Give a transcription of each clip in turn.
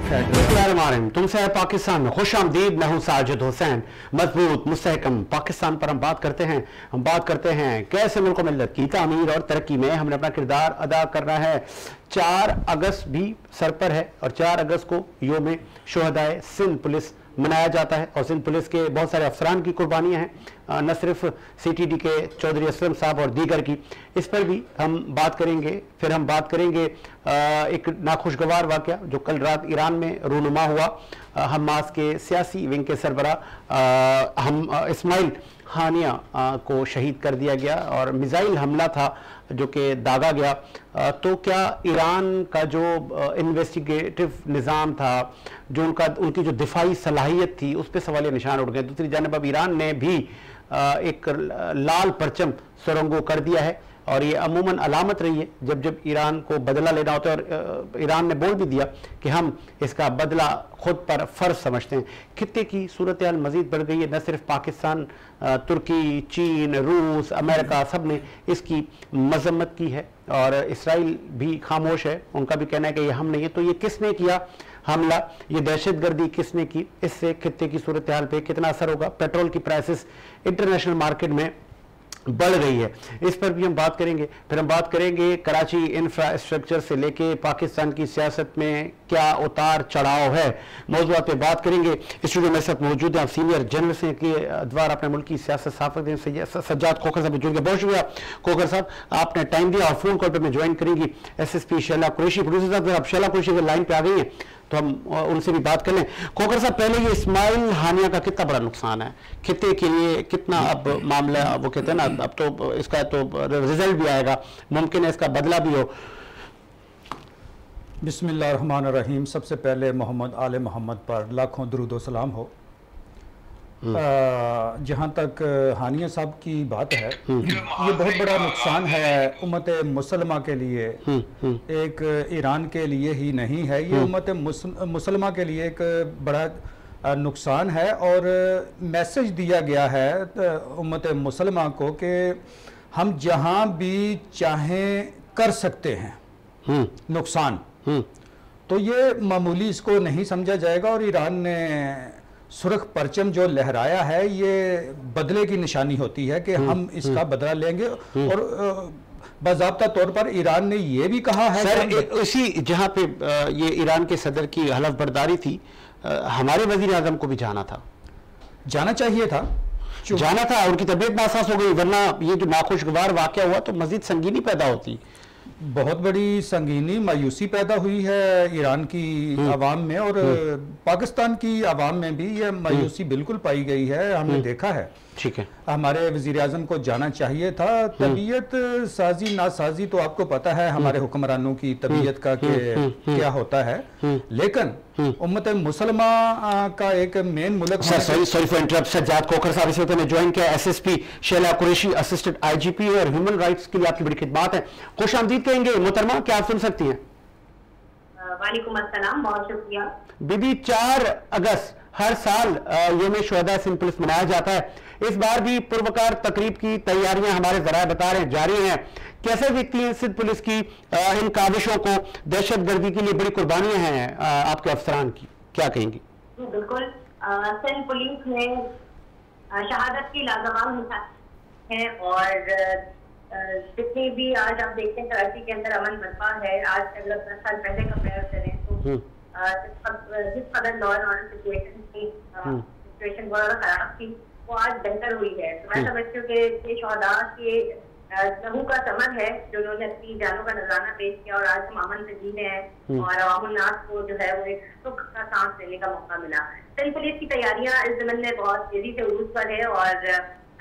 तुमसे है पाकिस्तान में खुश आमदीद। मैं हूं साजिद हुसैन। मजबूत मुस्तहकम पाकिस्तान पर हम बात करते हैं कैसे मुल्क मिल्लत की तामीर और तरक्की में हमने अपना किरदार अदा करना है। 4 अगस्त भी सर पर है और 4 अगस्त को योम शुहदाए सिंध पुलिस मनाया जाता है और सिंध पुलिस के बहुत सारे अफसरान की कुर्बानियाँ हैं, न सिर्फ CTD के चौधरी असलम साहब और दीगर की। इस पर भी हम बात करेंगे। फिर हम बात करेंगे एक नाखुशगवार वाक़या जो कल रात ईरान में रूनुमा हुआ। हमास के सियासी विंग के सरबराह इस्माइल हानिया को शहीद कर दिया गया और मिसाइल हमला था जो कि दागा गया। तो क्या ईरान का जो इन्वेस्टिगेटिव निज़ाम था, जो उनकी जो दिफाई सलाहियत थी, उस पर सवालिया निशान उठ गए। दूसरी जानब अब ईरान ने भी एक लाल परचम सुरंगो कर दिया है और ये अमूमन अलामत रही है जब जब ईरान को बदला लेना होता है। और ईरान ने बोल भी दिया कि हम इसका बदला खुद पर फ़र्ज समझते हैं। खित्ते की सूरत हाल मज़ीद बढ़ गई है। न सिर्फ पाकिस्तान, तुर्की, चीन, रूस, अमेरिका सब ने इसकी मजम्मत की है और इसराइल भी खामोश है। उनका भी कहना है कि ये हम नहीं है। तो ये किसने किया हमला, ये दहशतगर्दी किसने की, इससे खित्ते की सूरत हाल पे कितना असर होगा। पेट्रोल की प्राइसेस इंटरनेशनल मार्केट में बढ़ गई है, इस पर भी हम बात करेंगे। फिर हम बात करेंगे कराची इंफ्रास्ट्रक्चर से लेके पाकिस्तान की सियासत में क्या उतार चढ़ाव है, मौजूद पे बात करेंगे। स्टूडियो में साथ मौजूद हैं आप सीनियर जर्नलिस्ट हैं कि अदवार अपने मुल्क की सियासत साफत हैं सज्जाद खोखर साहब जुड़ गए। बहुत शुक्रिया खोखर साहब, आपने टाइम दिया और फोन कॉल पर मैं ज्वाइन करेंगी SSP शैला कुरैशी। प्रोड्यूसर साहब अब शैला कुरैशी अगर लाइन पे आ गई हैं तो हम उनसे भी बात कर लें। खोखर साहब, पहले ये इस्माइल हानिया का कितना बड़ा नुकसान है खित्ते के लिए, कितना अब मामला वो कहते हैं ना, अब तो इसका तो रिजल्ट भी आएगा, मुमकिन है इसका बदला भी हो। बिस्मिल्लाहिर्रहमानिर्रहीम। सबसे पहले मोहम्मद आले मोहम्मद पर लाखों दरूद व सलाम हो। जहाँ तक हानिया साहब की बात है, ये बहुत बड़ा नुकसान है उम्मत मुसलमा के लिए, एक ईरान के लिए ही नहीं है, ये उम्मत मुसलमा के लिए एक बड़ा नुकसान है। और मैसेज दिया गया है उम्मत मुसलमा को कि हम जहाँ भी चाहें कर सकते हैं नुकसान, तो ये मामूली इसको नहीं समझा जाएगा। और ईरान ने सुर्ख परचम जो लहराया है ये बदले की निशानी होती है कि हम इसका बदला लेंगे। और बाज़ाब्ता तौर पर ईरान ने ये भी कहा है सर, इसी जहाँ पे ये ईरान के सदर की हलफ बर्दारी थी, हमारे वजीर आजम को भी जाना चाहिए था, उनकी तबीयत नासाज हो गई, वरना ये जो नाखुशगवार वाक़या हुआ तो मजीद संगीनी पैदा होती। बहुत बड़ी संगीनी मायूसी पैदा हुई है ईरान की आवाम में और पाकिस्तान की आवाम में भी ये मायूसी बिल्कुल पाई गई है। हमने देखा है, ठीक है, हमारे वजीर आजम को जाना चाहिए था। तबीयत साजी नासाजी तो आपको पता है हमारे हुक्मरानों की तबीयत का क्या होता है, लेकिन उम्मत मुसलमा का एक मेन मुल्क। Sorry for interrupt, Sajjad Khokhar साहब इस वक्त ने ज्वाइन किया। SSP Shaila Qureshi assistant IGP और ह्यूमन राइट्स के लिए आपकी बड़ी खिदमत है। खुश आमदीद कहेंगे मोहतरमा, क्या आप सुन सकती हैं? वालेकुम अस्सलाम, बहुत शुक्रिया। बीबी 4 अगस्त हर साल योम शुहदा सिंध पुलिस मनाया जाता है। इस बार भी पुरवकार तकरीब की तैयारियां हमारे जराए बता रहे हैं जारी हैं। कैसे देखती हैं सिंध पुलिस की इन काविशों को? दहशतगर्दी के लिए बड़ी कुर्बानियां हैं आपके अफसरान की, क्या कहेंगी? बिल्कुल, सिंध पुलिस में शहादत की लाजवाब मिसाल है और जितनी भी आज आप देखते हैं कराची के अंदर अमन बर्पा है। आज से अगर 10 साल पहले कंपेयर करें तो जिस कदर लॉ एंड ऑर्डर सिचुएशन बहुत ज्यादा खराब थी, वो आज बेहतर हुई है। तो मैं समझती हूँ कि ये शोहदा के लहू का समन है जो उन्होंने अपनी जानों का नजराना पेश किया और आज हम अमन से जीने हैं और अवामुन्नास को जो है वो एक सुख का सांस लेने का मौका मिला। सिंध पुलिस की तैयारियां इस जमन में बहुत तेजी से उरूज पर है और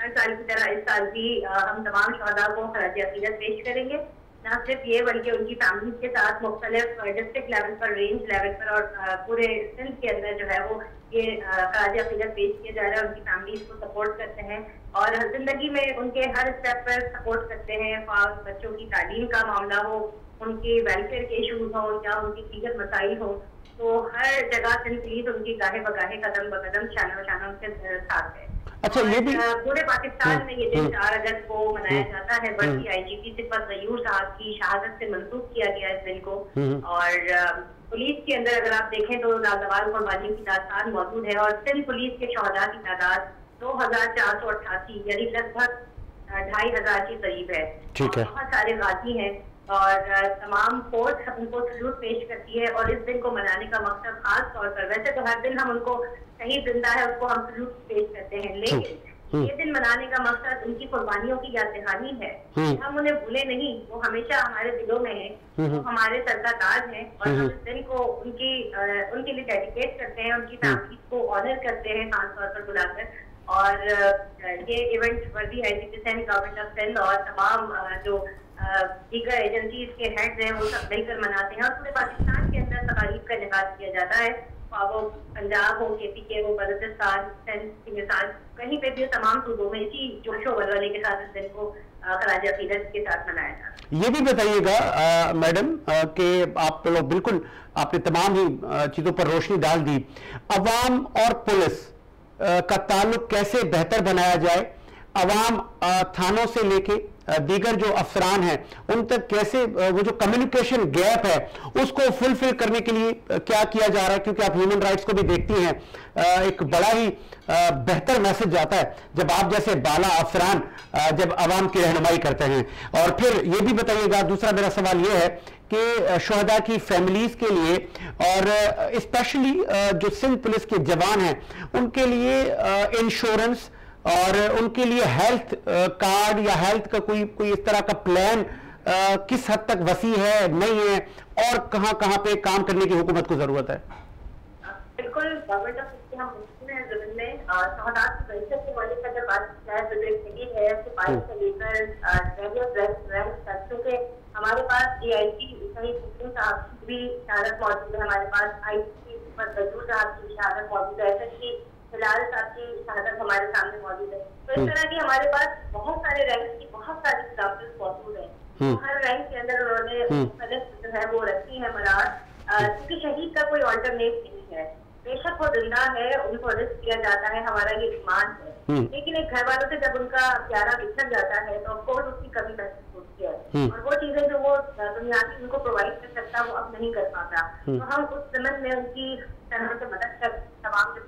हर साल की तरह इस साल भी हम तमाम शोहदा को खराज अकीदत पेश करेंगे। न सिर्फ ये बल्कि उनकी फैमिली के साथ मुख्तलिफ डिस्ट्रिक्ट लेवल पर, रेंज लेवल पर और पूरे सिंध के अंदर जो है वो ये खराज अकीदत पेश किया जा रहा है। उनकी फैमिली को सपोर्ट करते हैं और जिंदगी में उनके हर स्टेप पर सपोर्ट करते हैं। बच्चों की तालीम का मामला हो, उनके वेलफेयर के इशूज हो या उनकी दीगर मसाइल हो, तो हर जगह सिंध पुलिस उनकी गाहे बगाहे कदम ब कदम शाना शाना उनके साथ है। अच्छा, ये भी पूरे पाकिस्तान में ये दिन 4 अगस्त को मनाया जाता है। बल्कि IGP सिफत गयूर साहब की शहादत से मंसूब किया गया इस दिन को और पुलिस के अंदर अगर आप देखें तो लाजवाल कुर्बानी की दास्तान मौजूद है और सिंध पुलिस के शहदा की तादाद 2488 यानी लगभग 2500 के करीब है। ठीक है। बहुत सारे गाजी हैं और तमाम फोर्स उनको सल्यूट पेश करती है और इस दिन को मनाने का मकसद खास तौर पर, वैसे तो हर दिन हम उनको शहीद जिंदा है उसको हम सल्यूट पेश करते हैं, लेकिन ये दिन मनाने का मकसद उनकी कुर्बानियों की याद दहानी है। हम उन्हें भूले नहीं, वो हमेशा हमारे दिलों में है, वो हमारे सर का ताज है और हम इस दिन को उनके लिए डेडिकेट करते हैं, उनकी फैमिली को ऑनर करते हैं खास तौर पर बुलाकर। और ये इवेंट वर्दी एजुकेशन गवर्नमेंट ऑफ सिंध और तमाम जो दीगर एजेंसीज के हेड्स हैं वो सब मिलकर मनाते हैं और पूरे पाकिस्तान के अंदर तकारीब का इनेकाद किया जाता है, वो पंजाब हो, KPK हो, बलूचिस्तान, सिंध की मिसाल कहीं पे भी तमाम सूबों में इसी जोशो वलवले के साथ इस दिन को खराज अकीदत के साथ मनाया जाता है। ये भी बताइएगा मैडम कि आप लोग बिल्कुल आपने तमाम ही चीजों पर रोशनी डाल दी, अवाम और पुलिस का ताल्लुक कैसे बेहतर बनाया जाए, अवाम थानों से लेके दीगर जो अफसरान हैं उन तक कैसे वो जो कम्युनिकेशन गैप है उसको फुलफिल करने के लिए क्या किया जा रहा है, क्योंकि आप ह्यूमन राइट्स को भी देखती हैं, एक बड़ा ही बेहतर मैसेज जाता है जब आप जैसे बाला अफसरान जब अवाम की रहनुमाई करते हैं। और फिर ये भी बताइएगा, दूसरा मेरा सवाल ये है कि शहदा की फैमिलीज के लिए और स्पेशली जो सिंध पुलिस के जवान हैं उनके लिए इंश्योरेंस और उनके लिए हेल्थ कार्ड या हेल्थ का कोई इस तरह का प्लान किस हद तक वसी है, नहीं है, और कहां कहां पे काम करने की हुकूमत को जरूरत है? बिल्कुल, गवर्नमेंट ऑफ इंडिया हम जमीन में शहदात की वजह से वाले का जब बात की जाए तो जो स्थिति है सिपाही से लेकर क्योंकि हमारे पास DIG शहीद साहब की भी शहादत मौजूद है, हमारे पास IGP बदूर साहब की शहादत मौजूद है, SSP फिलहाल साहब की शहादत हमारे सामने मौजूद है। तो इस तरह की हमारे पास बहुत सारे रैंक की बहुत सारी एग्जाम्पल्स मौजूद है। हर रैंक के अंदर उन्होंने जो है वो रखी है मरार, क्योंकि शहीद का कोई ऑल्टरनेट नहीं है। बेशक वो जिंदा है, उनको रिस्क किया जाता है, हमारा ये ईमान है, लेकिन एक घर वालों से जब उनका प्यारा बिछड़ जाता है तो ऑफकोर्स उसकी कमी महसूस होती है और वो चीजें जो वो दुनियावी उनको प्रोवाइड कर सकता वो अब नहीं कर पाता। तो हम उस समय में उनकी तरह से मदद कर तमाम जो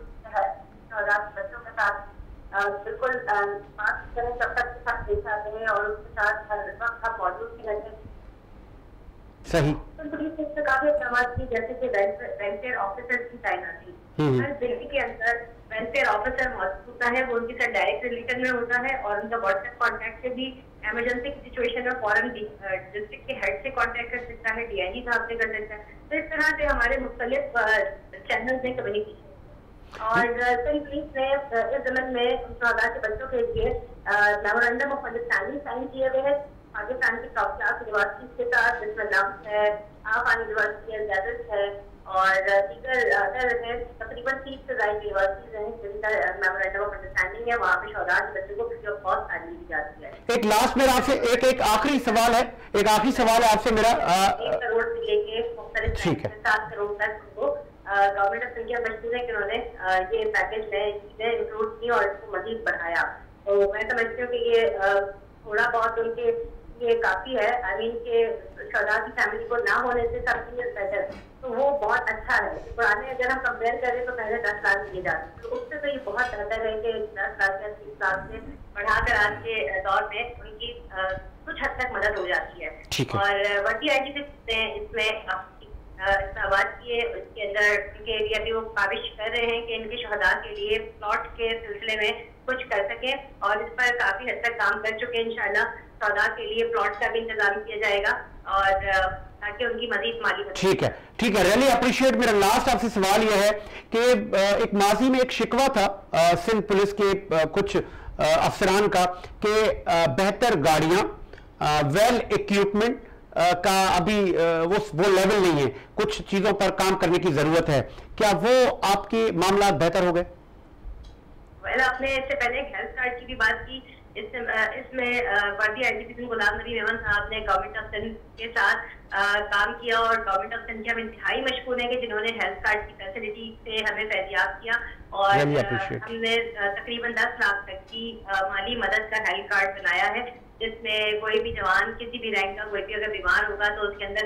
बच्चों के साथ बिल्कुल बात करें, सबके साथ देखा है और उसके साथ हर वक्त हम मौजूद भी रहते हैं। सही। तो पुलिस से काफी इकदाम की, जैसे कि वेलफेयर ऑफिसर की तैनाती, हर दिल्ली के अंदर वेलफेयर ऑफिसर मौजूद होता है, वो उनके साथ डायरेक्ट रिलेशन में होता है और उनका व्हाट्सएप कॉन्टैक्ट से भी इमरजेंसी की सिचुएशन में फौरन डिस्ट्रिक्ट के हेड से कॉन्टैक्ट कर सकता है, DIG साहब से कर सकता है। तो इस तरह से हमारे मुख्तलिफ चैनल में कम्युनिकेशन और सिंध पुलिस ने इस जमन में शहदा के बच्चों के लिए मेमोरेंडम ऑफ अंडरस्टैंडिंग साइन किए हुए हैं पाकिस्तान की टॉप क्लास यूनिवर्सिटी के साथ, जिसमें लम्स है, आफान यूनिवर्सिटी है और दीगर अदर है, तकरीबन 30 से ज्यादा यूनिवर्सिटीज हैं जिनका मेमोरेंडम ऑफ अंडरस्टैंडिंग है। वहाँ पे शहदा के बच्चों को फ्री ऑफ कॉस्ट तालीम दी जाती है। एक लास्ट मेरा आपसे एक आखिरी सवाल है, आपसे मेरा 1 करोड़ से लेके 7 करोड़ तक उनको गवर्नमेंट ऑफ इंडिया मजबूर है कि उन्होंने ये पैकेज में चीजें इंक्लूड की और इसको मजीद बढ़ाया। तो मैं समझती हूँ कि ये थोड़ा बहुत उनके ये काफी है। आई मीन के शहदा की फैमिली को ना होने से समथिंग इज बेटर, तो वो बहुत अच्छा है। पुराने अगर हम कंपेयर करें तो पहले 10 लाख दिए जाते, तो उससे तो ये बहुत बेहतर है कि 10 लाख या 30 लाख से बढ़ाकर आज के दौर में उनकी कुछ हद तक मदद हो जाती है। और वर्दी IGP ने इसमें आवाज किए, उसके अंदर उनके एरिया भी वो काविश कर रहे हैं कि इनके शहदा के लिए प्लॉट के सिलसिले में कुछ कर सकें और इस पर काफी हद तक काम कर चुके हैं। इंशाल्लाह शहदा के लिए प्लॉट का भी इंतजाम किया जाएगा और ताकि उनकी मजीद माली मदद। ठीक है, रियली अप्रिशिएट। मेरा लास्ट आपसे सवाल यह है कि एक माजी में एक शिकवा था सिंध पुलिस के कुछ अफसरान का कि बेहतर गाड़ियां, वेल इक्विपमेंट का अभी वो लेवल नहीं है, कुछ चीजों पर काम करने की जरूरत है। क्या वो आपके मामला बेहतर हो गए? आपने इससे पहले हेल्थ कार्ड की भी बात की, इसमें वर्दी IGP गुलाम नबी मेमन साहब ने गवर्नमेंट ऑफ सिंध के साथ काम किया और गवर्नमेंट ऑफ सिंध के हम इंतहाई मशकूर हैं कि जिन्होंने हेल्थ कार्ड की फैसिलिटी से हमें फैजियाब किया और हमने तकरीबन 10 लाख तक की माली मदद का हेल्थ कार्ड बनाया है, जिसमें कोई भी जवान किसी भी रैंक का कोई भी अगर बीमार होगा तो उसके अंदर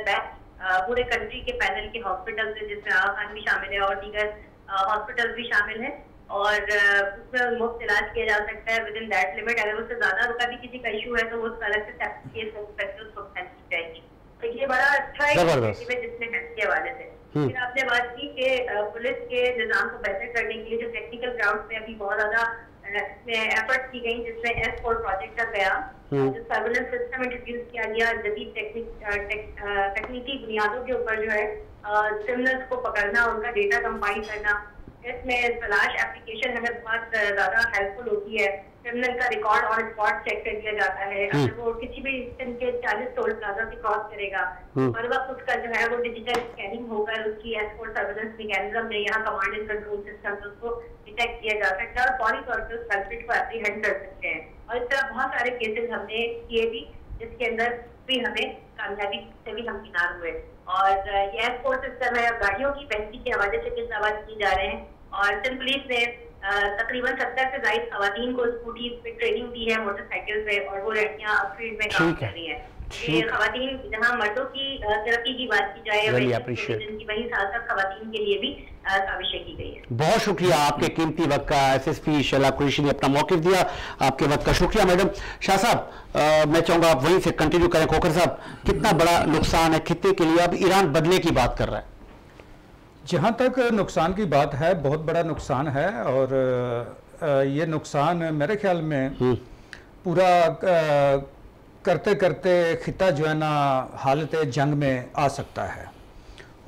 पूरे कंट्री के पैनल के हॉस्पिटल है, जिसमें आगा खान भी शामिल है और दीगर हॉस्पिटल भी शामिल है, और उसमें मुफ्त इलाज किया जा सकता है विद इन दैट लिमिट। अगर उससे ज्यादा का भी किसी का इशू है तो वो उसका अलग से केस हो सकता है, उसको हेल्प की जाएगी। तो ये बड़ा अच्छा इनिशिएटिव है जिसमें हेल्थ के हवाले से। फिर आपने बात की कि पुलिस के निजाम को बेहतर करने के लिए जो टेक्निकल ग्राउंड में अभी बहुत ज्यादा एफर्ट की गई, जिसमें S4 प्रोजेक्ट का गया, जो सर्वेलेंस सिस्टम इंट्रोड्यूस किया गया, जदीद तकनीकी बुनियादों के ऊपर जो है क्रिमिनल्स को पकड़ना, उनका डेटा कंपाइल करना, इसमें तलाश एप्लीकेशन हमें बहुत ज्यादा हेल्पफुल होती है। क्रिमिनल का रिकॉर्ड ऑन स्पॉट चेक कर दिया जाता है, अगर वो किसी भी दिन के 40 टोल प्लाजा से क्रॉस करेगा हर वक्त उसका जो है वो डिजिटल स्कैनिंग होकर उसकी S4 सर्वेलेंस मैकेनिज्म में यहाँ कमांड एंड कंट्रोल सिस्टम से उसको डिटेक्ट किया जा सकता है और फौरी तौर पर उस कल्प्रिट को एप्रीहेंड कर सकते हैं। और इस तरह बहुत सारे केसेस हमने किए भी, जिसके अंदर भी हमें कामयाबी से भी हम किनार हुए। और ये S4 सिस्टम है, गाड़ियों की बेहतरी के हवाले से किस आवाज की जा रहे हैं, और सिंध पुलिस ने तकरीबन 70 से ज्यादा खवातीन को स्कूटी पे ट्रेनिंग दी है, मोटरसाइकिल पे, और वो लड़कियां अब फील्ड में काम कर रही हैं। ये खवातीन, जहां मर्दों की तरक्की की बात की जाए वही साथ साथ खवातीन के लिए भी काविशें की गई है। बहुत शुक्रिया आपके कीमती वक्त का। SSP शैला कुरैशी ने अपना मौक़िफ़ दिया, आपके वक्त का शुक्रिया मैडम। शाह साहब, मैं चाहूंगा आप वहीं से कंटिन्यू करें। खोखर साहब, कितना बड़ा नुकसान है खित्ते के लिए, अब ईरान बदले की बात कर रहा है। जहाँ तक नुकसान की बात है, बहुत बड़ा नुकसान है, और ये नुकसान मेरे ख्याल में पूरा करते करते खिता जो है ना हालत जंग में आ सकता है।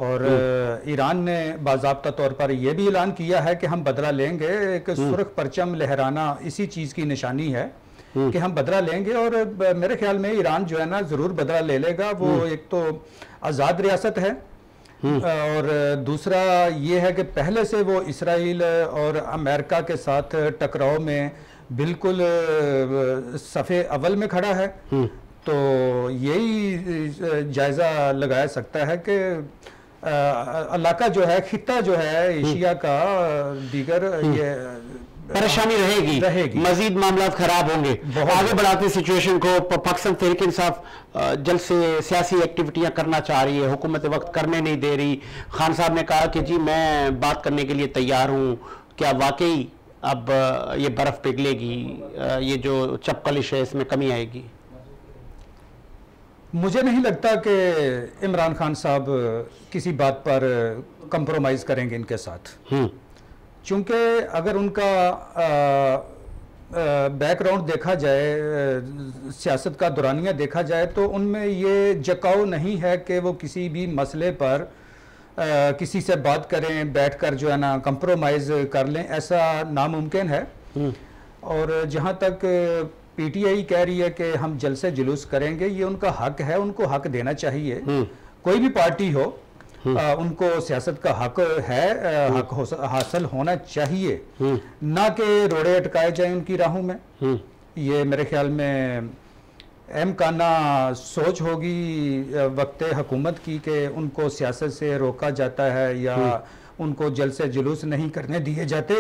और ईरान ने बाज़ाब्ता तौर पर यह भी ऐलान किया है कि हम बदला लेंगे। एक सुर्ख परचम लहराना इसी चीज़ की निशानी है कि हम बदला लेंगे, और मेरे ख्याल में ईरान जो है ना ज़रूर बदला ले लेगा। वो एक तो आज़ाद रियासत है, और दूसरा ये है कि पहले से वो इसराइल और अमेरिका के साथ टकराव में बिल्कुल सफ़े अव्वल में खड़ा है। तो यही जायज़ा लगाया सकता है कि इलाका जो है, खित्ता जो है एशिया का, दीगर ये परेशानी रहेगी, मजीद मामला खराब होंगे। आगे बढ़ाते सिचुएशन को, पाकिस्तान तहरीक इंसाफ जल्द से सियासी एक्टिविटियां करना चाह रही है, हुकूमत वक्त करने नहीं दे रही। खान साहब ने कहा कि जी मैं बात करने के लिए तैयार हूं, क्या वाकई अब ये बर्फ पिघलेगी, ये जो चपकलिश है इसमें कमी आएगी? मुझे नहीं लगता कि इमरान खान साहब किसी बात पर कंप्रोमाइज़ करेंगे इनके साथ, चूँकि अगर उनका बैकग्राउंड देखा जाए, सियासत का दौरानिया देखा जाए, तो उनमें ये जकाऊ नहीं है कि वो किसी भी मसले पर किसी से बात करें, बैठकर जो है ना कंप्रोमाइज़ कर लें, ऐसा नामुमकिन है। और जहाँ तक PTI कह रही है कि हम जलसे जुलूस करेंगे, ये उनका हक है, उनको हक देना चाहिए। कोई भी पार्टी हो, उनको सियासत का हक है, हक हासिल होना चाहिए, ना कि रोड़े अटकाए जाए उनकी राहों में। ये मेरे ख्याल में अहमकाना सोच होगी वक्त हुकूमत की कि उनको सियासत से रोका जाता है या उनको जलसे जुलूस नहीं करने दिए जाते।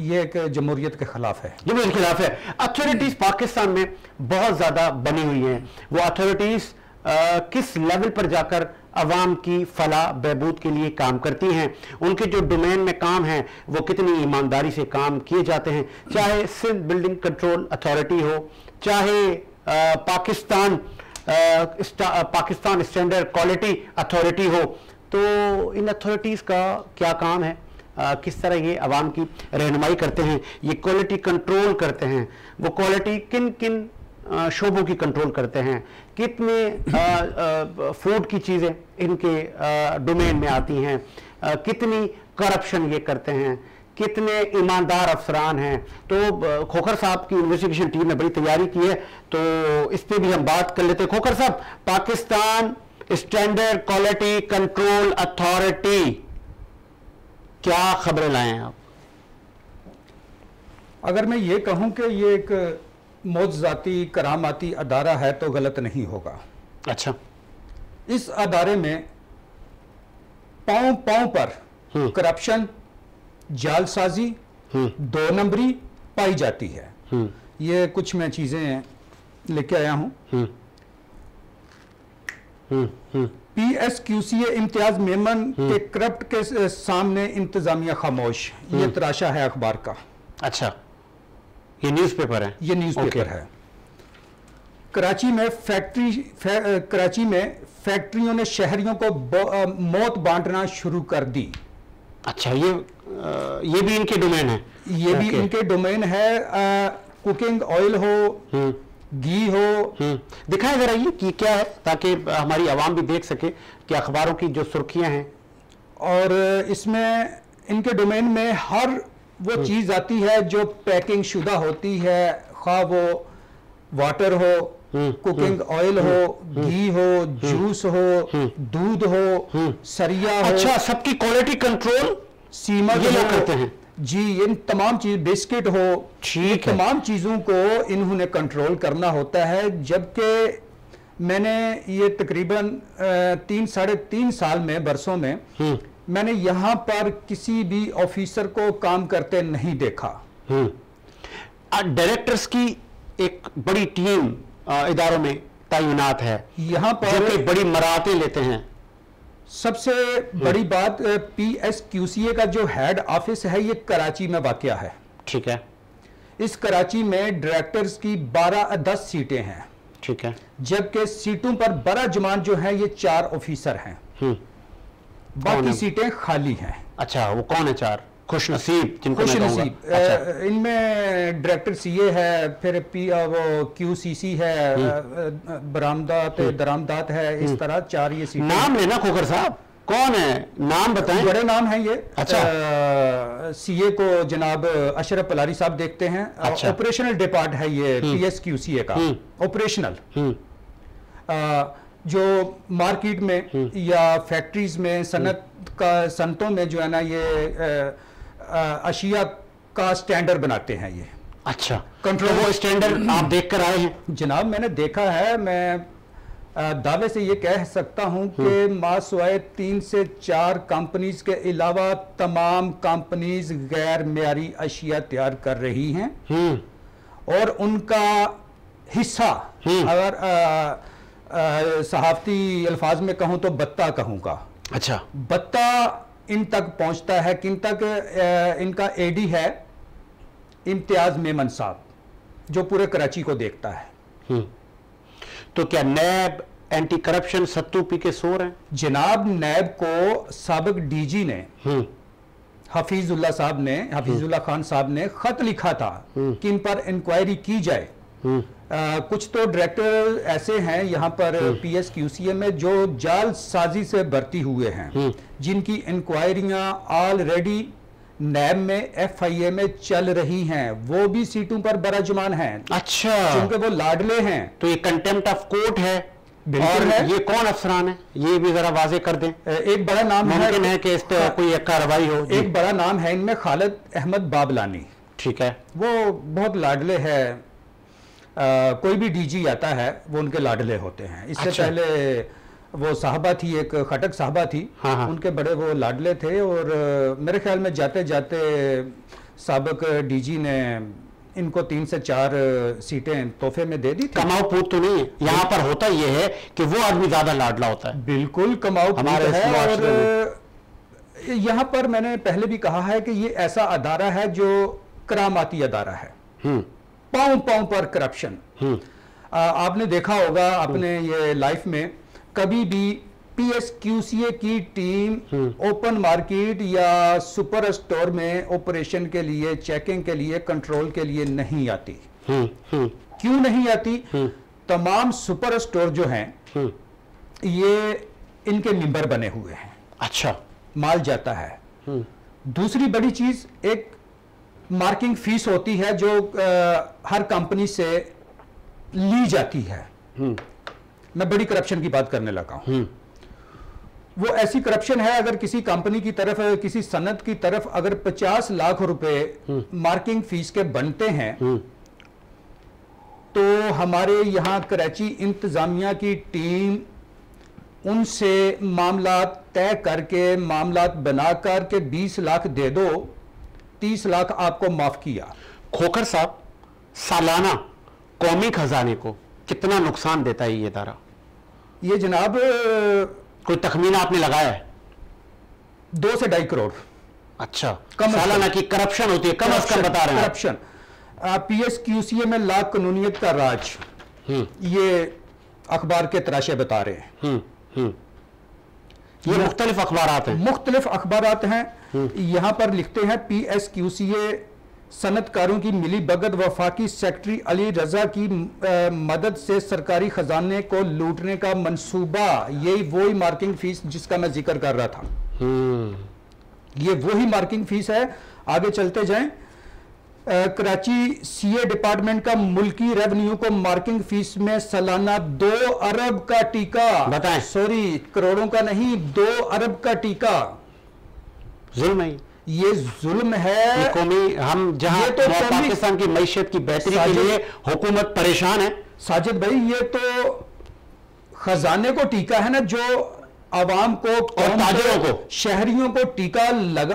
ये एक जमहूरियत के खिलाफ है, जमहूरियत के खिलाफ है। अथॉरिटीज पाकिस्तान में बहुत ज्यादा बनी हुई हैं। वो अथॉरिटीज किस लेवल पर जाकर अवाम की फलाह बहबूद के लिए काम करती हैं, उनके जो डोमेन में काम है वो कितनी ईमानदारी से काम किए जाते हैं, चाहे सिंध बिल्डिंग कंट्रोल अथॉरिटी हो, चाहे पाकिस्तान स्टैंडर्ड क्वालिटी अथॉरिटी हो। तो इन अथॉरिटीज़ का क्या काम है, किस तरह ये अवाम की रहनुमाई करते हैं, ये क्वालिटी कंट्रोल करते हैं, वो क्वालिटी किन किन शोबों की कंट्रोल करते हैं, कितने फूड की चीज़ें इनके डोमेन में आती हैं, कितनी करप्शन ये करते हैं, कितने ईमानदार अफसरान हैं। तो खोखर साहब की इन्वेस्टिगेशन टीम ने बड़ी तैयारी की है, तो इस पर भी हम बात कर लेते हैं। खोखर साहब, Pakistan standard quality control authority, क्या खबरें लाए हैं आप? अगर मैं ये कहूं कि ये एक मौजज़ाती करामाती अदारा है तो गलत नहीं होगा। अच्छा, इस अदारे में पांव पांव पर करप्शन, जालसाजी, दो नंबरी पाई जाती है। ये कुछ मैं चीजें लेके आया हूं। PSQCA इम्तियाज मेमन के करप्ट के सामने इंतजामिया खामोश, ये तराशा है अखबार का। अच्छा, ये न्यूज़पेपर है? ये न्यूज़पेपर है। कराची में फैक्ट्रियों ने शहरियों को मौत बांटना शुरू कर दी। अच्छा, ये भी इनके डोमेन है? ये भी इनके डोमेन है। कुकिंग ऑयल हो, घी हो। दिखाएं जरा ये कि क्या है, ताकि हमारी आवाम भी देख सके कि अखबारों की जो सुर्खियां हैं। और इसमें इनके डोमेन में हर वो चीज़ आती है जो पैकिंग शुदा होती है, खा वो वाटर हो, कुकिंग ऑयल हो, घी हो, जूस हो, दूध हो, सरिया हो। अच्छा, सबकी क्वालिटी कंट्रोल सीमत ये लोग करते हैं जी। इन तमाम चीज, बिस्किट हो, ठीक है, तमाम चीजों को इन्होंने कंट्रोल करना होता है। जबकि मैंने ये तकरीबन 3-3.5 साल में, बरसों में, मैंने यहाँ पर किसी भी ऑफिसर को काम करते नहीं देखा। डायरेक्टर्स की एक बड़ी टीम इदारों में तैनात है यहाँ पर, जो बड़ी मराहतें लेते हैं। सबसे बड़ी बात, PSQCA का जो हेड ऑफिस है ये कराची में वाक़या है। ठीक है। इस कराची में डायरेक्टर्स की 10 सीटें हैं। ठीक है। जबकि सीटों पर बड़ा जमान जो है ये 4 ऑफिसर हैं, बाकी सीटें खाली हैं। अच्छा, वो कौन है 4? खुशनसीब जिनको मैं कहूंगा। अच्छा। इनमें डायरेक्टर CA है, फिर वो QCC है, बरामदात दरामदात है, इस तरह 4 ये सीटें। नाम लेना खोखर साहब, कौन है, नाम बताएं। बड़े नाम है ये। अच्छा। CA को जनाब अशरफ पलारी साहब देखते हैं। अच्छा। ऑपरेशनल डिपार्ट है ये PSQCA का, ऑपरेशनल। जो मार्केट में या फैक्ट्रीज में सनतों में जो है ना, ये अशिया का स्टैंडर्ड बनाते हैं ये। अच्छा, कंट्रोल, वो स्टैंडर्ड आप देख कर आए हैं? जनाब मैंने देखा है। मैं दावे से ये कह सकता हूं कि मासवाए 3 से 4 कंपनीज के अलावा तमाम कंपनीज गैर मेयारी अशिया तैयार कर रही हैं और उनका हिस्सा, अगर सहाफती अल्फाज में कहूं तो बत्ता कहूंगा। अच्छा। बत्ता इन तक पहुंचता है, किन तक? इनका AD है इम्तियाज मेमन साहब, जो पूरे कराची को देखता है। तो क्या नैब, एंटी करप्शन सत्तू पी के सो रहे हैं? जनाब नैब को साबिक DG ने, हफीजुल्लाह खान साहब ने खत लिखा था कि इन पर इंक्वायरी की जाए। कुछ तो डायरेक्टर ऐसे हैं यहाँ पर PSQCA में जो जाल साजी से भर्ती हुए हैं, जिनकी इंक्वायरियां ऑलरेडी नैब में FIA में चल रही हैं। वो भी सीटों पर बराजमान हैं। अच्छा, क्योंकि वो लाडले हैं। तो ये कंटेम्प्ट ऑफ कोर्ट है। और है। ये कौन अफसरान है, ये भी जरा वाजे कर दें। एक बड़ा नाम मुमकिन है कि इस पर कोई एक कार्रवाई हो। एक बड़ा नाम है इनमें खालिद अहमद बाबलानी। ठीक है। वो बहुत लाडले है। कोई भी DG आता है वो उनके लाडले होते हैं। इससे पहले वो साहबा थी, एक खटक साहबा थी। उनके बड़े वो लाडले थे और मेरे ख्याल में जाते जाते साबिक DG ने इनको 3 से 4 सीटें तोहफे में दे दी थी। कमाऊ पूत तो नहीं है यहाँ पर। होता यह है कि वो आदमी ज्यादा लाडला होता है। बिल्कुल कमाऊ पूत है। और यहाँ पर मैंने पहले भी कहा है कि ये ऐसा अदारा है जो करामाती अदारा है। पाँव पर करप्शन। आपने देखा होगा अपने ये लाइफ में, कभी भी PSQCA की टीम ओपन मार्केट या सुपर स्टोर में ऑपरेशन के लिए, चेकिंग के लिए, कंट्रोल के लिए नहीं आती। क्यों नहीं आती? तमाम सुपर स्टोर जो हैं ये इनके मेंबर बने हुए हैं। अच्छा। माल जाता है। दूसरी बड़ी चीज, एक मार्किंग फीस होती है जो हर कंपनी से ली जाती है। मैं बड़ी करप्शन की बात करने लगा हूं। वो ऐसी करप्शन है, अगर किसी कंपनी की तरफ, किसी सनत की तरफ अगर 50 लाख रुपए मार्किंग फीस के बनते हैं तो हमारे यहां कराची इंतजामिया की टीम उनसे मामला तय करके, मामला बना करके 20 लाख दे दो, 30 लाख आपको माफ किया। खोखर साहब, सालाना कौमी खजाने को कितना नुकसान देता है ये इदारा? ये जनाब कोई तखमीना आपने लगाया है? 2 से 2.5 करोड़। अच्छा, कम सालाना की करप्शन होती है, कम अज कम बता रहे हैं। करप्शन, PSQCA में ला कानूनियत का राज, ये अखबार के तराशे बता रहे हैं। ये मुख्तलिफ अखबारात हैं, मुख्तलिफ अखबारात हैं। यहां पर लिखते हैं PSQCA सनतकारों की मिली भगत, वफाकी सेक्रेटरी अली रजा की मदद से सरकारी खजाने को लूटने का मंसूबा। यही वही मार्किंग फीस जिसका मैं जिक्र कर रहा था, ये वही मार्किंग फीस है। आगे चलते जाएं। कराची CA डिपार्टमेंट का मुल्की रेवेन्यू को मार्किंग फीस में सालाना 2 अरब का टीका, बताएं, सॉरी करोड़ों का नहीं, 2 अरब का टीका। जुल्म है ये, जुल्म है। कौमी, हम जहां तो पाकिस्तान की मैशत की बेहतरी के लिए हुकूमत परेशान है। साजिद भाई, ये तो खजाने को टीका है ना, जो आवाम को और ताजिरों को, शहरियों को टीका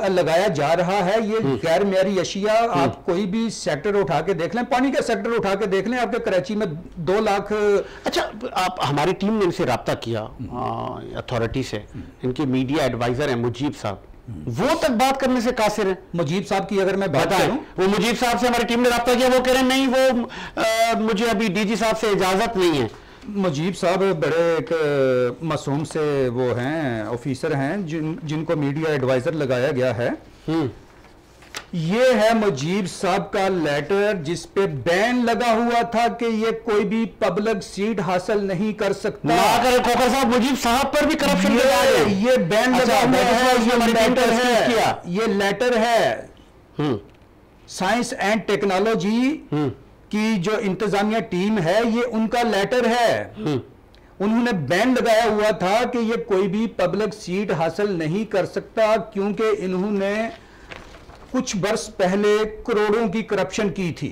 लगाया जा रहा है। ये गैर मेरी अशिया। आप कोई भी सेक्टर उठा के देख लें, पानी का सेक्टर उठा के देख लें, आपके कराची में 2 लाख। अच्छा, आप, हमारी टीम ने इनसे रब्ता किया अथॉरिटी से, इनके मीडिया एडवाइजर हैं मुजीब साहब, वो तक बात करने से कासिर हैं। मुजीब साहब की अगर मैं बात करूं, वो मुजीब साहब से हमारी टीम ने रब्ता किया, वो कह रहे हैं नहीं, वो मुझे अभी DG साहब से इजाजत नहीं है। मुजीब साहब बड़े एक मासूम से वो हैं, ऑफिसर हैं, जिनको मीडिया एडवाइजर लगाया गया है। ये है मुजीब साहब का लेटर जिस पे बैन लगा हुआ था कि ये कोई भी पब्लिक सीट हासिल नहीं कर सकता। खोखर साहब, मुजीब साहब पर भी करप्शन ये बैन लगा हुआ है, ये लेटर है। साइंस एंड टेक्नोलॉजी की जो इंतजामिया टीम है, ये उनका लेटर है। उन्होंने बैन लगाया हुआ था कि ये कोई भी पब्लिक सीट हासिल नहीं कर सकता, क्योंकि इन्होंने कुछ वर्ष पहले करोड़ों की करप्शन की थी।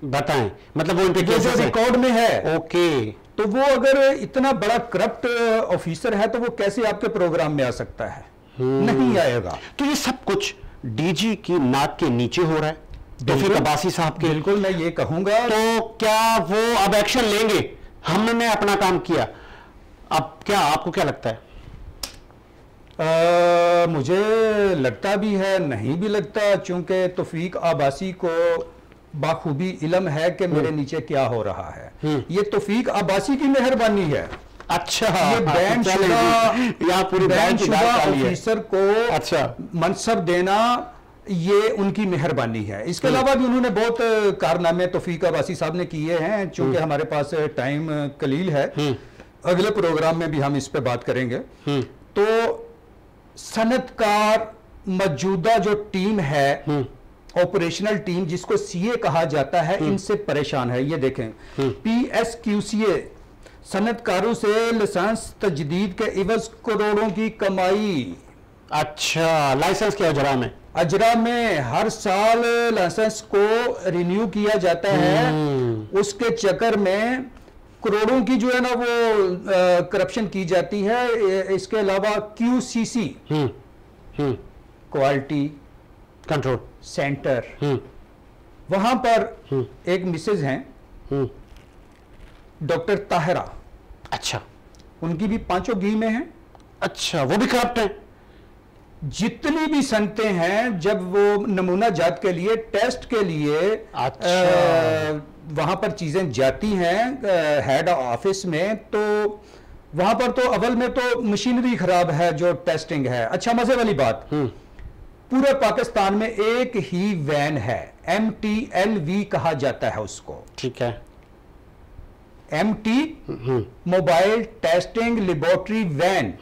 बताएं, मतलब वो इनके जो रिकॉर्ड में है। ओके, तो वो अगर इतना बड़ा करप्ट ऑफिसर है तो वो कैसे आपके प्रोग्राम में आ सकता है? नहीं आएगा। तो ये सब कुछ DG की नाक के नीचे हो रहा है, तौफीक अब्बासी साहब के। बिल्कुल, मैं ये कहूंगा। तो क्या वो अब एक्शन लेंगे? हमने अपना काम किया, अब क्या, आपको क्या लगता है? मुझे लगता भी है, नहीं भी लगता, चूंकि तौफीक अब्बासी को बाखूबी इल्म है कि मेरे नीचे क्या हो रहा है। ये तौफीक अब्बासी की मेहरबानी है। अच्छा, ये बैन शुदा ऑफिसर को अच्छा मनसब देना, ये उनकी मेहरबानी है। इसके अलावा भी उन्होंने बहुत कारनामे तौफीक अब्बासी साहब ने किए हैं। चूंकि हमारे पास टाइम कलील है, अगले प्रोग्राम में भी हम इस पे बात करेंगे। तो सनतकार मौजूदा जो टीम है, ऑपरेशनल टीम जिसको CA कहा जाता है, इनसे परेशान है। ये देखें, PSQCA सनतकारों से लाइसेंस तजदीद के इवज करोड़ों की कमाई। अच्छा, लाइसेंस के अजरा में हर साल लाइसेंस को रिन्यू किया जाता है, उसके चक्कर में करोड़ों की जो है ना वो करप्शन की जाती है। इसके अलावा QCC क्वालिटी कंट्रोल सेंटर, वहां पर एक मिसेज हैं डॉक्टर ताहिरा। अच्छा, उनकी भी 5 घी में है। अच्छा, वो भी करप्ट है। जितनी भी सनतें हैं, जब वो नमूना जात के लिए, टेस्ट के लिए वहां पर चीजें जाती हैं हेड ऑफिस में, तो वहां पर तो अव्वल में तो मशीनरी खराब है जो टेस्टिंग है। अच्छा, मजे वाली बात, पूरे पाकिस्तान में एक ही वैन है, MTLV कहा जाता है उसको। ठीक है, MT mobile testing laboratory van.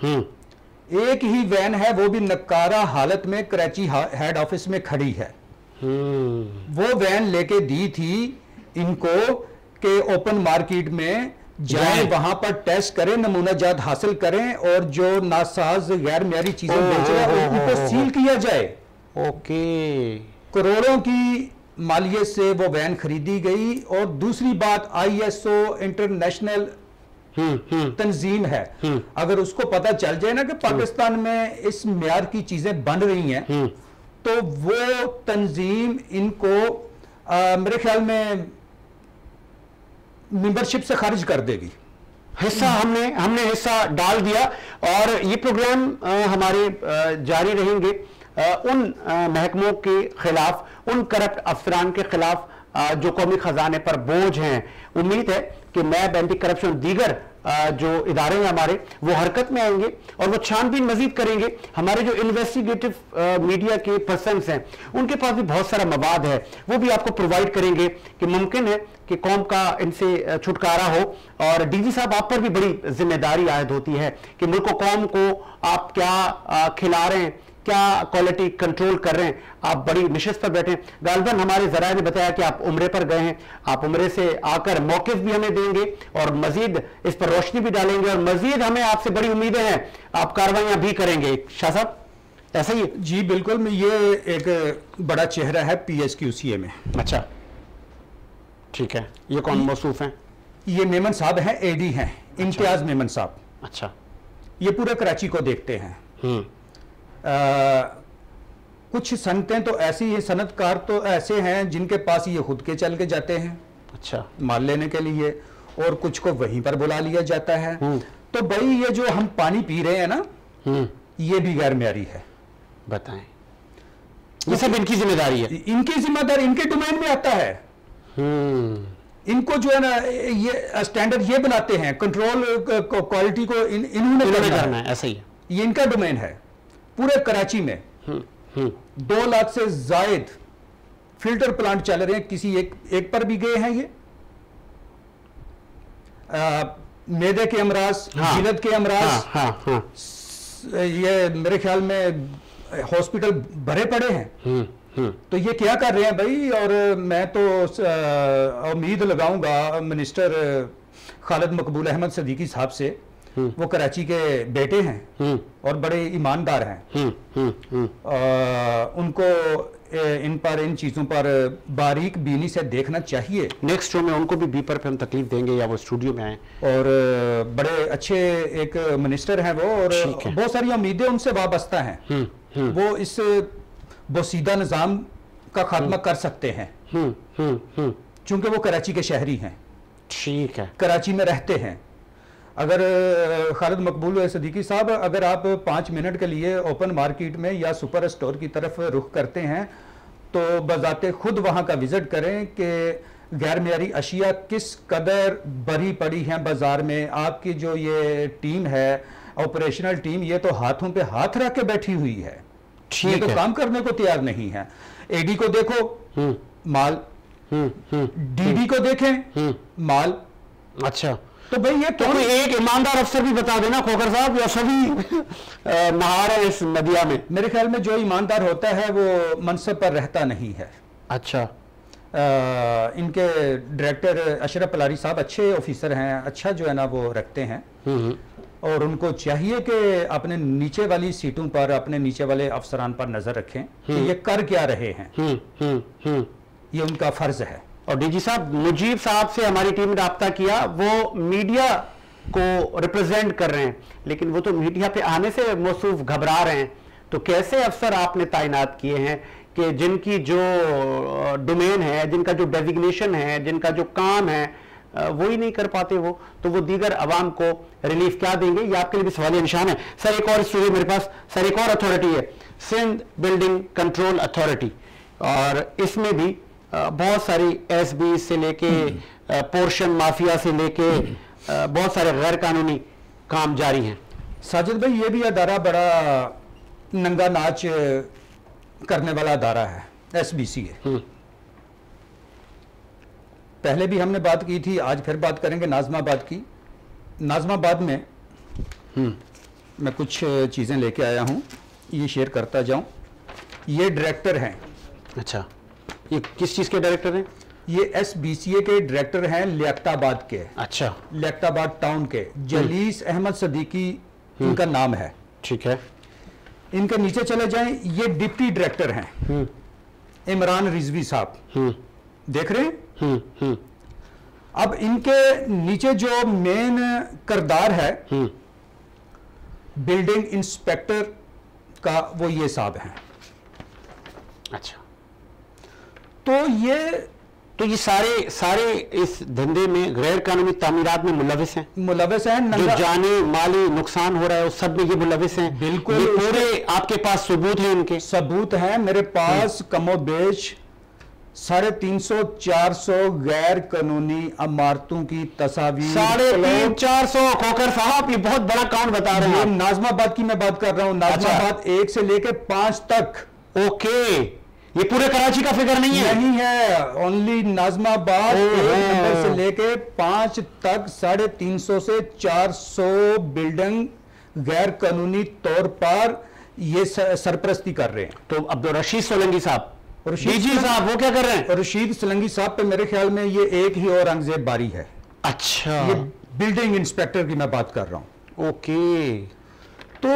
एक ही वैन है, वो भी नकारा हालत में कराची हेड ऑफिस में खड़ी है। वो वैन लेके दी थी इनको कि ओपन मार्केट में जाएं, वहां पर टेस्ट करें, नमूना जात हासिल करें, और जो नासाज गैर मेरी चीजें बेच रहे हैं उनको सील किया जाए। ओके, करोड़ों की मालियत से वो वैन खरीदी गई। और दूसरी बात, ISO इंटरनेशनल तंजीम है, अगर उसको पता चल जाए ना कि पाकिस्तान में इस म्यार की चीजें बन रही हैं, तो वो तंजीम इनको मेरे ख्याल में मेंबरशिप से खारिज कर देगी। हिस्सा हमने हिस्सा डाल दिया और ये प्रोग्राम हमारे जारी रहेंगे उन महकमों के खिलाफ, उन करप्ट अफसरान के खिलाफ जो कौमी खजाने पर बोझ हैं। उम्मीद है कि नैब, एंटी करप्शन, दीगर जो इदारे हैं हमारे, वो हरकत में आएंगे और वो छानबीन मजीद करेंगे। हमारे जो इन्वेस्टिगेटिव मीडिया के पर्सन्स हैं उनके पास भी बहुत सारा मवाद है, वो भी आपको प्रोवाइड करेंगे कि मुमकिन है कि कौम का इनसे छुटकारा हो। और डीजी साहब, आप पर भी बड़ी जिम्मेदारी आयद होती है कि मुल्क कौम को आप क्या खिला रहे हैं, क्या क्वालिटी कंट्रोल कर रहे हैं। आप बड़ी निशिस्त पर बैठे हैं। गालिबन हमारे जराए ने बताया कि आप उम्रे पर गए हैं, आप उम्रे से आकर मौक़िफ़ भी हमें देंगे और मजीद इस पर रोशनी भी डालेंगे और मजीद हमें आपसे बड़ी उम्मीदें हैं, आप कार्रवाइयां भी करेंगे। शाह साहब, ऐसा ही? जी बिल्कुल, ये एक बड़ा चेहरा है PSQCA में। अच्छा, ठीक है। ये कौन मौसूफ हैं? ये मेमन साहब हैं, AD हैं, इम्तियाज मेमन साहब। अच्छा, ये पूरे कराची को देखते हैं। कुछ सनतें तो ऐसी हैं, सनतकार तो ऐसे हैं जिनके पास ये खुद के चल के जाते हैं, अच्छा, माल लेने के लिए, और कुछ को वहीं पर बुला लिया जाता है। तो भाई ये जो हम पानी पी रहे हैं ना, ये भी गैर म्यारी है। बताएं, ये सब इनकी जिम्मेदारी है? इनकी जिम्मेदारी, इनके डोमेन में आता है। इनको जो है ना, ये स्टैंडर्ड ये बनाते हैं, कंट्रोल क्वालिटी को इन्होंने करना है। ऐसा ही ये इनका डोमेन है। पूरे कराची में 2 लाख से जायद फिल्टर प्लांट चल रहे हैं। किसी एक पर भी गए हैं ये? मैदे के अमराज, जिलद के अमराज, ये मेरे ख्याल में हॉस्पिटल भरे पड़े हैं। तो ये क्या कर रहे हैं भाई? और मैं तो उम्मीद लगाऊंगा मिनिस्टर खालिद मकबूल अहमद सदीकी साहब से, वो कराची के बेटे हैं और बड़े ईमानदार हैं। उनको इन चीज़ों पर बारीक बीनी से देखना चाहिए। नेक्स्ट शो में उनको भी बीपर पे हम तकलीफ देंगे या वो स्टूडियो में आए। और बड़े अच्छे एक मिनिस्टर हैं वो, और बहुत सारी उम्मीदें उनसे वाबस्ता हैं। वो इस बोसीदा निज़ाम का खात्मा कर सकते हैं चूंकि वो कराची के शहरी हैं। ठीक है, कराची में रहते हैं। अगर खालिद मकबूल सदीकी साहब, अगर आप 5 मिनट के लिए ओपन मार्केट में या सुपर स्टोर की तरफ रुख करते हैं तो बजाते खुद वहाँ का विजिट करें कि गैर मियारी अशिया किस कदर भरी पड़ी हैं बाजार में। आपकी जो ये टीम है, ऑपरेशनल टीम, ये तो हाथों पे हाथ रख के बैठी हुई है, ये तो काम करने को तैयार नहीं है। AD को देखो, माल, DD को देखें, माल। अच्छा, तो भाई ये तो कोई एक ईमानदार अफसर भी बता देना खोकर साहब, या सभी नहा रहे हैं इस नदिया में? मेरे ख्याल में जो ईमानदार होता है वो मनसब पर रहता नहीं है। अच्छा, इनके डायरेक्टर अशरफ पलारी साहब अच्छे ऑफिसर हैं, अच्छा जो है ना वो रखते हैं। और उनको चाहिए कि अपने नीचे वाली सीटों पर, अपने नीचे वाले अफसरान पर नजर रखें कि ये कर क्या रहे हैं। ये उनका फर्ज है। और डीजी साहब, मुजीब साहब से हमारी टीम ने राब्ता किया, वो मीडिया को रिप्रेजेंट कर रहे हैं, लेकिन वो तो मीडिया पे आने से मौसूफ घबरा रहे हैं। तो कैसे अफसर आपने तैनात किए हैं कि जिनकी जो डोमेन है, जिनका जो डेजिग्नेशन है, जिनका जो काम है, वो ही नहीं कर पाते वो, तो वो दीगर अवाम को रिलीफ क्या देंगे? ये आपके लिए भी सवालिया निशान है। सर, एक और स्टूडियो मेरे पास, सर, एक और अथॉरिटी है, सिंध बिल्डिंग कंट्रोल अथॉरिटी, और इसमें भी बहुत सारी SB से लेके पोर्शन माफिया से लेके बहुत सारे गैर कानूनी काम जारी हैं। साजिद भाई, ये भी अदारा बड़ा नंगा नाच करने वाला अदारा है, SBCA। पहले भी हमने बात की थी, आज फिर बात करेंगे नाज़माबाद की। नाज़माबाद में मैं कुछ चीज़ें लेके आया हूँ, ये शेयर करता जाऊँ। ये डायरेक्टर हैं। अच्छा, ये किस चीज़ के डायरेक्टर हैं? ये SBCA के डायरेक्टर हैं लियाकताबाद के। अच्छा, लियाकताबाद टाउन के। जलीस अहमद सदीकी इनका नाम है। ठीक है। इनके नीचे चले जाएं, ये डिप्टी डायरेक्टर हैं इमरान रिजवी साहब, देख रहे हैं? अब इनके नीचे जो मेन किरदार है बिल्डिंग इंस्पेक्टर का, वो ये साहब हैं। अच्छा, तो ये तो ये सारे इस धंधे में गैर कानूनी तामीरात में मुलविस हैं। जो जानी माली नुकसान हो रहा है उस सब में ये मुलविस हैं। बिल्कुल, ये पूरे आपके पास सबूत हैं, इनके सबूत हैं मेरे पास। कमोबेश 350-400 गैर कानूनी इमारतों की तस्वीर। 350-400 खोकर साहब, ये बहुत बड़ा काउंट बता रहे हैं। नाजमाबाद की मैं बात कर रहा हूँ, नाजमाबाद 1 से लेके 5 तक। ओके, ये पूरे कराची का फिगर नहीं है? नहीं है, ओनली नाजमाबाद 1 नंबर से लेके 5 तक 350 से 400 बिल्डिंग गैर कानूनी तौर पर ये सरपरस्ती कर रहे हैं। तो अब्दुल रशीद सोलंकी साहब, डीजी साहब, वो क्या कर रहे हैं? रशीद सोलंकी साहब पे मेरे ख्याल में ये एक ही औरंगजेब बारी है। अच्छा, ये बिल्डिंग इंस्पेक्टर की मैं बात कर रहा हूं। ओके, तो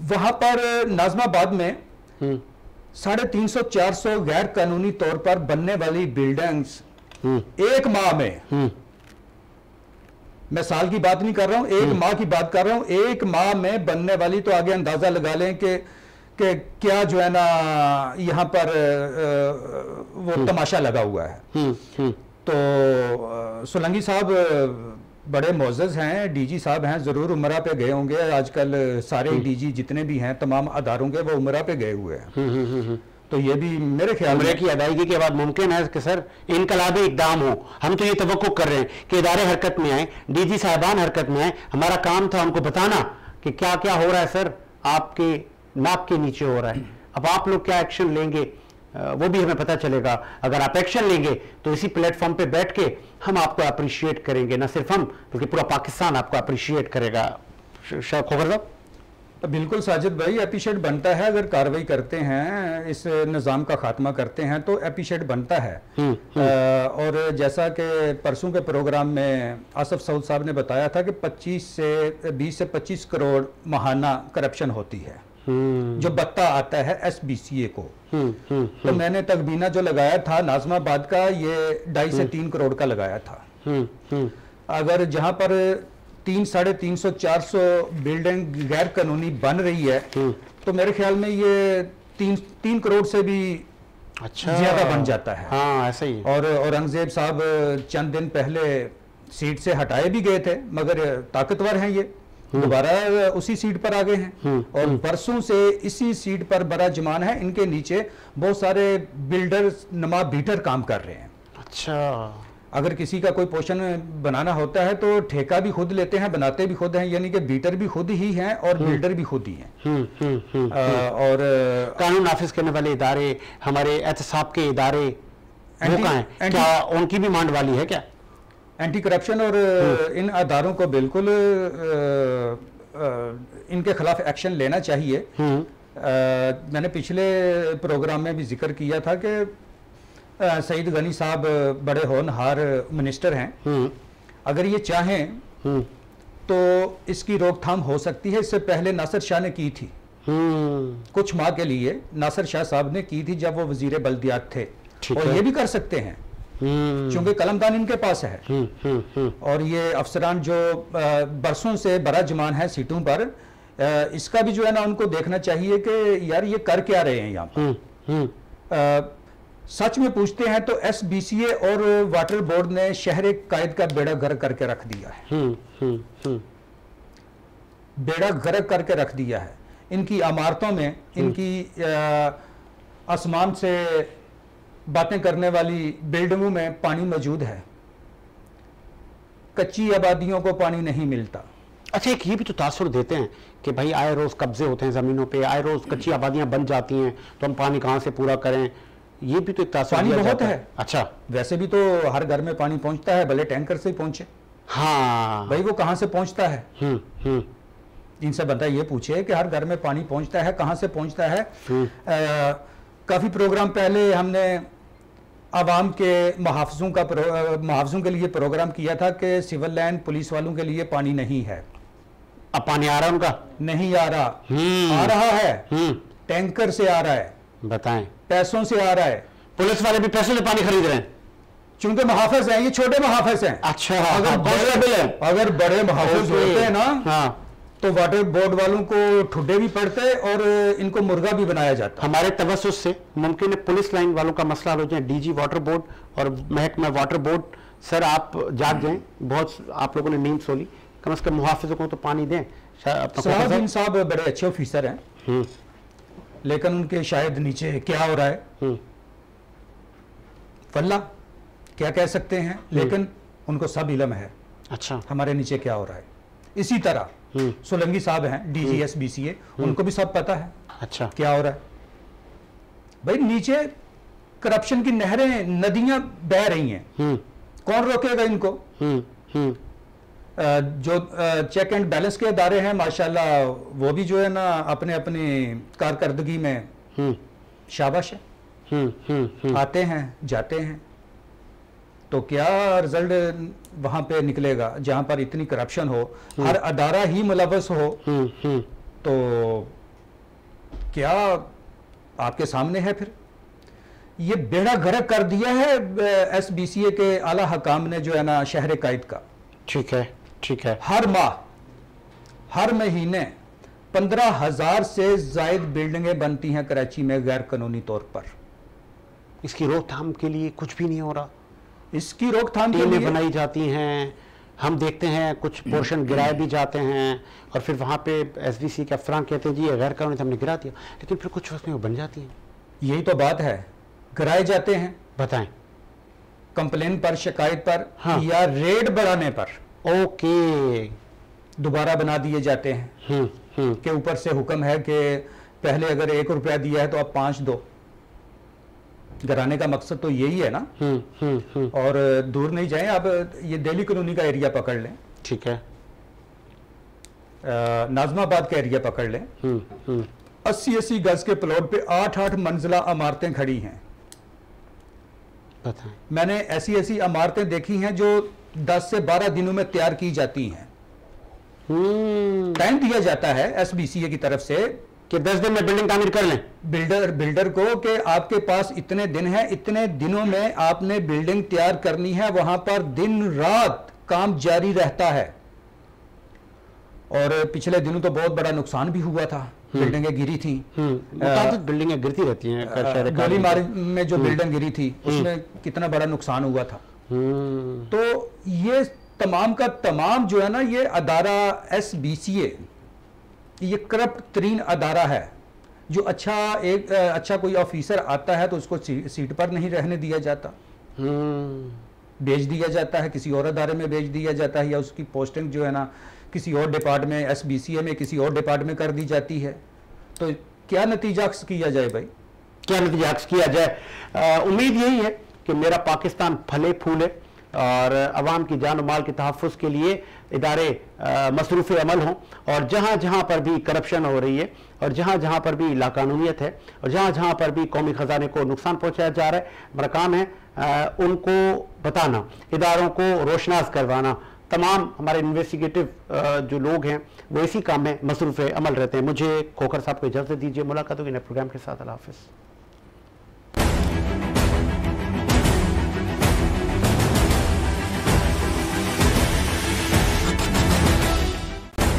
वहां पर नाजमाबाद में 350-400 गैर कानूनी तौर पर बनने वाली बिल्डिंग्स एक माह में, मैं साल की बात नहीं कर रहा हूं, एक माह की बात कर रहा हूं, एक माह में बनने वाली, तो आगे अंदाजा लगा लें कि क्या जो है ना यहां पर वो तमाशा लगा हुआ है। तो सोलंकी साहब बड़े मोअज़्ज़ज़ हैं, डीजी साहब हैं, जरूर उमरा पे गए होंगे। आजकल सारे डीजी जितने भी हैं तमाम अदारों के, वो उमरा पे गए हुए हैं। तो ये भी मेरे ख्याल में की अदायगी के बाद मुमकिन है कि सर इनकलाबी इक़दाम हो। हम तो ये तवक्को कर रहे हैं कि इदारे हरकत में आए, डीजी साहबान हरकत में आए। हमारा काम था उनको बताना कि क्या क्या हो रहा है सर, आपके नाप के नीचे हो रहा है। अब आप लोग क्या एक्शन लेंगे वो भी हमें पता चलेगा। अगर आप एक्शन लेंगे तो इसी प्लेटफॉर्म पे बैठ के हम आपको अप्रिशिएट करेंगे, ना सिर्फ हम बल्कि पूरा पाकिस्तान आपको अप्रिशिएट करेगा। खोकर साहब, बिल्कुल साजिद भाई, एप्रिशिएट बनता है। अगर कार्रवाई करते हैं, इस निज़ाम का खात्मा करते हैं तो एप्रिशिएट बनता है। और जैसा कि परसों के प्रोग्राम में आसफ सऊद साहब ने बताया था कि 20 से 25 करोड़ माहाना करप्शन होती है जो बत्ता आता है SBCA को। तो मैंने तखमीना जो लगाया था नाजमाबाद का, ये 2.5 से 3 करोड़ का लगाया था। अगर जहां पर 300-350-400 बिल्डिंग गैर कानूनी बन रही है तो मेरे ख्याल में ये 3 करोड़ से भी ज्यादा बन जाता है। हाँ, ऐसा ही। और औरंगजेब साहब चंद दिन पहले सीट से हटाए भी गए थे, मगर ताकतवर हैं ये, दोबारा उसी सीट पर आ गए हैं। और बरसों से इसी सीट पर बराजमान है। इनके नीचे बहुत सारे बिल्डर नमा बीटर काम कर रहे हैं। अच्छा, अगर किसी का कोई पोर्शन बनाना होता है तो ठेका भी खुद लेते हैं, बनाते भी खुद हैं, यानी कि बीटर भी खुद ही हैं और बिल्डर भी खुद ही हैं। और कानून नाफिज करने वाले इदारे, हमारे एहतसाब के इदारे, वो कहाँ हैं? क्या उनकी भी मांड वाली है क्या? एंटी करप्शन और इन अदारों को बिल्कुल इनके खिलाफ एक्शन लेना चाहिए। मैंने पिछले प्रोग्राम में भी जिक्र किया था कि सईद गनी साहब बड़े होनहार मिनिस्टर हैं। अगर ये चाहें तो इसकी रोकथाम हो सकती है। इससे पहले नासिर शाह ने की थी, कुछ माह के लिए नासिर शाह साहब ने की थी जब वो वजीर बल्दियात थे। और ये भी कर सकते हैं क्योंकि कलमदान इनके पास है। और ये अफसरान जो बरसों से बराजमान है सीटों पर, इसका भी जो है ना उनको देखना चाहिए कि यार ये कर क्या रहे हैं यहाँ पर। सच में पूछते हैं तो SBCA और वाटर बोर्ड ने शहर कायद का बेड़ा गर्क करके रख दिया है। बेड़ा गर्क करके रख दिया है। इनकी इमारतों में, इनकी आसमान से बातें करने वाली बिल्डिंगों में पानी मौजूद है, कच्ची आबादियों को पानी नहीं मिलता। अच्छा, एक ये भी तो तासुर देते हैं कि भाई आए रोज कब्जे होते हैं जमीनों पे, आए रोज कच्ची आबादियां बन जाती हैं, तो हम पानी कहां से पूरा करें? ये भी तो एक तासुर पानी बहुत है। अच्छा, वैसे भी तो हर घर में पानी पहुंचता है, भले टैंकर से ही पहुंचे। हाँ भाई, वो कहां से पहुंचता है? इनसे बंदा ये पूछे कि हर घर में पानी पहुंचता है, कहां से पहुंचता है? काफी प्रोग्राम पहले हमने आवाम के मुहावजों के लिए प्रोग्राम किया था कि सिविल लाइन पुलिस वालों के लिए पानी नहीं है। अब पानी आ रहा है उनका? नहीं आ रहा। आ रहा है, टैंकर से आ रहा है। बताएं, पैसों से आ रहा है। पुलिस वाले भी पैसों से पानी खरीद रहे हैं चूंकि मुहाफिज हैं, ये छोटे मुहाफिज हैं। अच्छा, अगर बड़े मुहाफिज होते हैं ना, तो वाटर बोर्ड वालों को ठुड्डे भी पड़ते और इनको मुर्गा भी बनाया जाता। हमारे तवज्जुह से मुमकिन है पुलिस लाइन वालों का मसला हो जाए, डीजी वाटर बोर्ड और महकमा वाटर बोर्ड, सर आप जाग जाएं, बहुत आप लोगों ने नींद सो ली, कम से कम मुहाफिजों को तो पानी दें। सलाहुद्दीन साहब बड़े अच्छे ऑफिसर हैं, लेकिन उनके शायद नीचे क्या हो रहा है वल्ला क्या कह सकते हैं, लेकिन उनको सब इल्म है अच्छा हमारे नीचे क्या हो रहा है। इसी तरह सोलंकी साहब हैं डीजीएस बीसीए, उनको भी सब पता है अच्छा क्या हो रहा है। भाई नीचे करप्शन की नहरें नदियां बह रही हैं, कौन रोकेगा इनको? जो चेक एंड बैलेंस के अदारे हैं माशाल्लाह, वो भी जो है ना अपने अपनी कारकर्दगी में शाबाश है, आते हैं जाते हैं। तो क्या रिजल्ट वहां पे निकलेगा जहां पर इतनी करप्शन हो, हर अदारा ही मुलव्वस हो, तो क्या आपके सामने है? फिर ये बेड़ा गर्क कर दिया है एसबीसीए के आला हकाम ने जो है ना शहर कायद का। ठीक है ठीक है। हर माह हर महीने 15,000 से जायद बिल्डिंगें बनती हैं कराची में गैर कानूनी तौर पर। इसकी रोकथाम के लिए कुछ भी नहीं हो रहा। इसकी रोकथाम के लिए बनाई जाती हैं, हम देखते हैं कुछ पोर्शन गिराए भी जाते हैं और फिर वहाँ पे एसबीसी के अफसरान कहते हैं जी ये गैर कानूनी हमने गिरा दिया, लेकिन फिर कुछ उसमें वो बन जाती हैं। यही तो बात है, गिराए जाते हैं बताएं कंप्लेन पर, शिकायत पर, हाँ। या रेड बढ़ाने पर ओके दोबारा बना दिए जाते हैं के ऊपर से हुक्म है कि पहले अगर 1 रुपया दिया है तो अब 5 दो। गिराने का मकसद तो यही है ना। और दूर नहीं जाएं, आप ये दिल्ली कॉलोनी का एरिया पकड़ लें, ठीक है, नाजमाबाद का एरिया पकड़ लें, 80-80 गज के प्लॉट पे 8-8 मंजिला इमारतें खड़ी हैं। बताएं। मैंने ऐसी इमारतें देखी हैं जो 10 से 12 दिनों में तैयार की जाती हैं। टाइम दिया जाता है एसबीसीए की तरफ से कि 10 दिन में बिल्डिंग तामीर कर लें बिल्डर को, कि आपके पास इतने दिन हैं, इतने दिनों में आपने बिल्डिंग तैयार करनी है। वहां पर दिन रात काम जारी रहता है। और पिछले दिनों तो बहुत बड़ा नुकसान भी हुआ था, बिल्डिंगें गिरी थी। बिल्डिंगें गिरती रहती हैं। गोलीमार में जो बिल्डिंग गिरी थी उसमें कितना बड़ा नुकसान हुआ था। तो ये तमाम का तमाम जो है ना, ये अदारा एसबीसीए ये करप्ट तरीन अदारा है। जो अच्छा कोई ऑफिसर आता है तो उसको सीट पर नहीं रहने दिया जाता, भेज दिया जाता है, किसी और अदारे में भेज दिया जाता है, या उसकी पोस्टिंग जो है ना किसी और डिपार्टमेंट एसबीसीए में किसी और डिपार्टमेंट कर दी जाती है। तो क्या नतीजा अक्स किया जाए भाई, क्या नतीजा अक्स किया जाए? उम्मीद यही है कि मेरा पाकिस्तान फले फूले और अवाम की जान और माल के तहफ़्फ़ुज़ के लिए इदारे मसरूफ़ अमल हों, और जहाँ जहाँ पर भी करप्शन हो रही है और जहाँ जहाँ पर भी लाकानूनियत है और जहाँ जहाँ पर भी कौमी ख़जाने को नुकसान पहुँचाया जा रहा है, हमारा काम है उनको बताना, इदारों को रोशनास करवाना। तमाम हमारे इन्वेस्टिगेटिव जो लोग हैं वो इसी काम में मसरूफ़ अमल रहते हैं। मुझे खोखर साहब को इजाज़त दीजिए, मुलाकात होगी नए प्रोग्राम के साथ। अल्लाह हाफ़िज़।